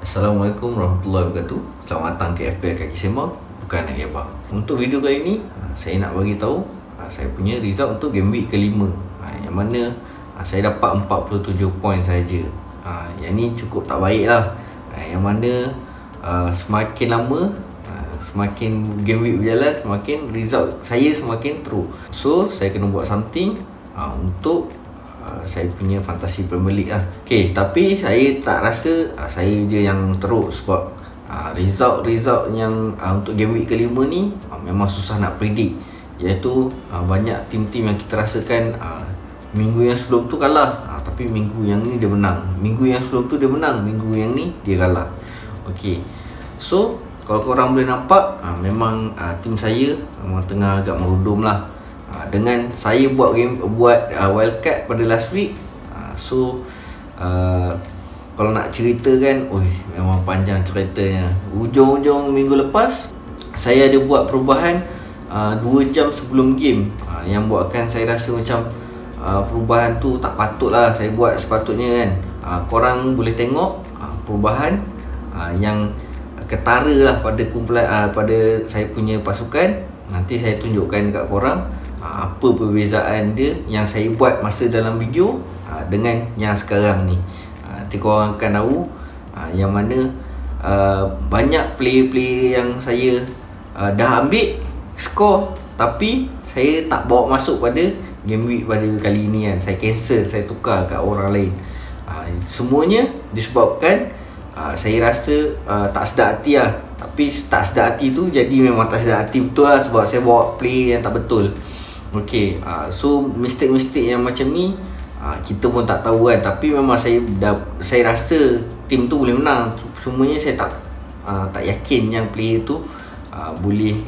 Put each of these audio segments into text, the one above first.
Assalamualaikum warahmatullahi wabarakatuh. Selamat datang ke FPL Kaki Sembang, bukan nak gebak. Untuk video kali ini, saya nak bagi tahu saya punya result untuk game week kelima, yang mana saya dapat 47 poin saja. Yang ni cukup tak baik lah. Yang mana semakin lama, semakin game week berjalan, semakin result saya semakin teruk. So saya kena buat something untuk saya punya fantasi Premier League lah. Okay, tapi saya tak rasa saya je yang teruk, sebab result yang untuk game week kelima ni memang susah nak predict. Iaitu banyak tim-tim yang kita rasakan minggu yang sebelum tu kalah, tapi minggu yang ni dia menang. Minggu yang sebelum tu dia menang, minggu yang ni dia kalah. Okay, so kalau korang boleh nampak, memang tim saya memang tengah agak merudum lah. Dengan saya buat wildcard pada last week. Kalau nak ceritakan, memang panjang ceritanya. Ujung-ujung minggu lepas saya ada buat perubahan 2 jam sebelum game, yang buatkan saya rasa macam perubahan tu tak patut lah saya buat sepatutnya kan. Korang boleh tengok perubahan yang ketara lah pada kumpulan, pada saya punya pasukan. Nanti saya tunjukkan dekat korang apa perbezaan dia yang saya buat masa dalam video dengan yang sekarang ni. Nanti korang akan tahu yang mana banyak player-player yang saya dah ambil skor, tapi saya tak bawa masuk pada game week pada kali ni kan. Saya cancel, saya tukar kat orang lain. Semuanya disebabkan saya rasa tak sedar hati lah. Tapi tak sedar hati tu jadi memang tak sedar hati betul lah, sebab saya bawa play yang tak betul. Okay, so mistake-mistake yang macam ni kita pun tak tahu kan. Tapi memang saya rasa tim tu boleh menang. Semuanya saya tak yakin yang player tu boleh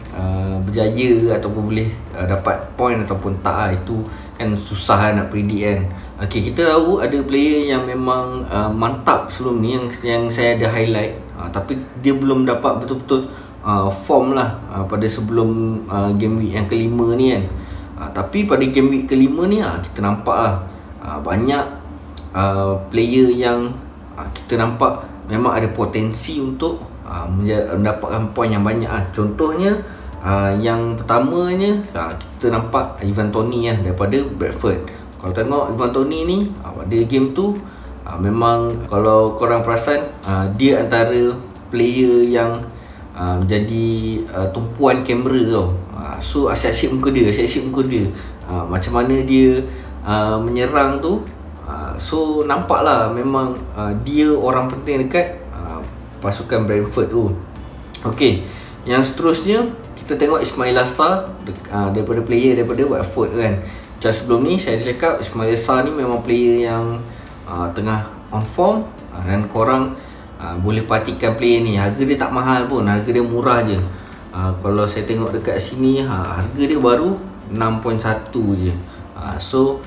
berjaya ataupun boleh dapat point ataupun tak lah. Itu kan susah nak predict kan. Okay, kita tahu ada player yang memang mantap sebelum ni, yang saya ada highlight, tapi dia belum dapat betul-betul form lah pada sebelum game week yang kelima ni kan. Tapi pada game week kelima ni kita nampak lah banyak player yang kita nampak memang ada potensi untuk mendapatkan poin yang banyak. Contohnya yang pertamanya kita nampak Ivan Toney daripada Bradford. Kalau tengok Ivan Toney ni pada game tu memang kalau korang perasan, dia antara player yang menjadi tumpuan kamera tau. So asyik-asyik muka dia, macam mana dia menyerang tu. So nampaklah memang dia orang penting dekat pasukan Brentford tu. Okay, yang seterusnya kita tengok Ismail Assar, daripada player daripada Watford kan. Macam sebelum ni saya ada cakap Ismail Assar ni memang player yang tengah on form, dan korang boleh perhatikan player ni. Harga dia tak mahal pun, harga dia murah je. Kalau saya tengok dekat sini, harga dia baru 6.1 je. So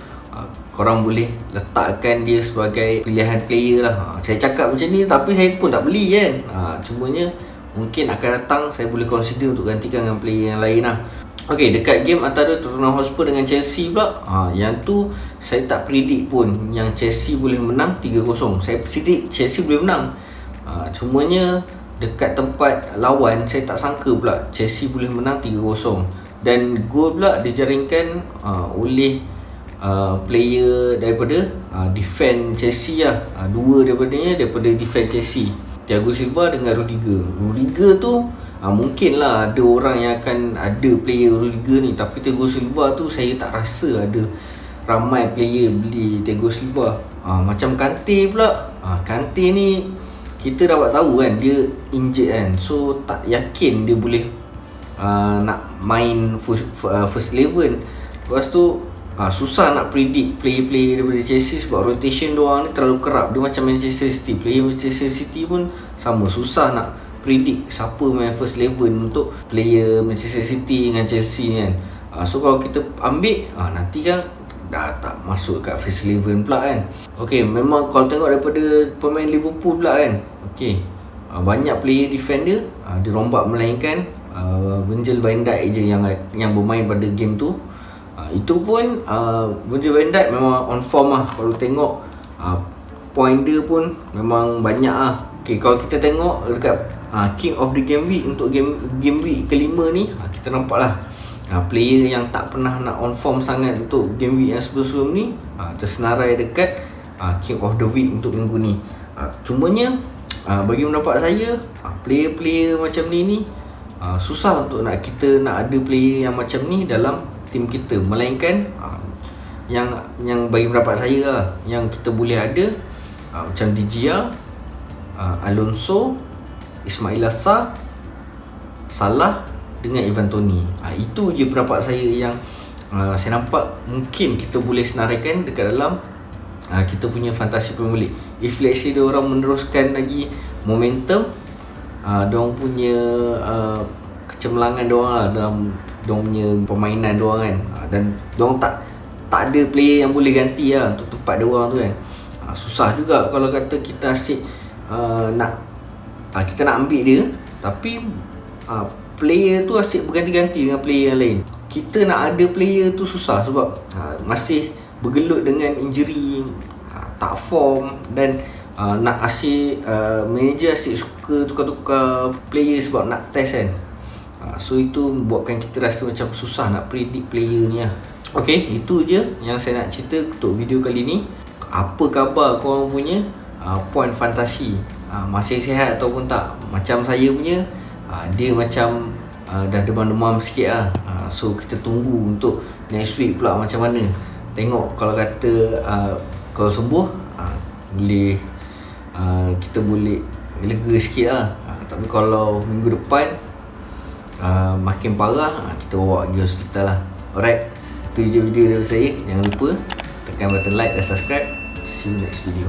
korang boleh letakkan dia sebagai pilihan player lah. Saya cakap macam ni tapi saya pun tak beli kan. Cumanya mungkin akan datang saya boleh consider untuk gantikan dengan player yang lain lah. Okay, dekat game antara Tottenham Hotspur dengan Chelsea pula, yang tu saya tak predict pun yang Chelsea boleh menang 3-0. Saya predict Chelsea boleh menang. Cumanya dekat tempat lawan saya tak sangka pula Chelsea boleh menang 3-0. Dan gol pula dijaringkan oleh player daripada defend Chelsea lah. Dua daripada defend Chelsea, Thiago Silva dengan Rudiger tu mungkin lah ada orang yang akan ada player Rudiger ni, tapi Thiago Silva tu saya tak rasa ada ramai player beli Thiago Silva. Macam Kante pula, Kante ni kita dapat tahu kan dia injured kan. So tak yakin dia boleh nak main first 11. Lepas tu susah nak predict player-player daripada Chelsea, sebab rotation diorang ni terlalu kerap. Dia macam Manchester City. Player Manchester City pun sama, susah nak predict siapa main first 11 untuk player Manchester City dengan Chelsea ni kan. So kalau kita ambil nanti kan dah tak masuk kat first 11 pula kan. Okay, memang kalau tengok daripada pemain Liverpool pula kan, okay, banyak player defender dirombak, melainkan Virgil van Dijk je yang bermain pada game tu. Itu pun Virgil van Dijk memang on form lah. Kalau tengok point dia pun memang banyak lah. Okay, kalau kita tengok dekat King of the Game Week, untuk game week kelima ni, kita nampak lah player yang tak pernah nak on form sangat untuk game week yang sebelum-sebelum ni tersenarai dekat King of the Week untuk minggu ni. Cumanya bagi pendapat saya, player-player macam ni susah untuk kita nak ada player yang macam ni dalam tim kita. Melainkan yang bagi pendapat saya lah, yang kita boleh ada macam De Gea, Alonso, Ismail Assar, Salah dengan Ivan Toney. Itu je pendapat saya yang saya nampak mungkin kita boleh senaraikan dekat dalam kita punya Fantasy Premier League. If let's say diorang meneruskan lagi momentum, diorang punya kecemerlangan diorang lah dalam diorang punya permainan diorang kan, dan diorang tak ada player yang boleh ganti lah untuk tempat diorang tu kan. Susah juga kalau kata kita asyik kita nak ambil dia, tapi player tu asyik berganti-ganti dengan player yang lain. Kita nak ada player tu susah sebab masih bergelut dengan injury, tak form, dan nak asyik manager asyik suka tukar-tukar player sebab nak test kan. So itu buatkan kita rasa macam susah nak predict player ni lah. Okay, itu je yang saya nak cerita untuk video kali ni. Apa khabar korang punya point fantasi? Masih sihat ataupun tak? Macam saya punya, dia macam dah demam-demam sikit lah. So kita tunggu untuk next week pula macam mana. Tengok kalau kata kalau sembuh, boleh kita boleh lega sikit lah. Tapi kalau minggu depan makin parah, kita bawa pergi hospital lah. Alright, itu je video dari saya. Jangan lupa tekan button like dan subscribe. See you next video.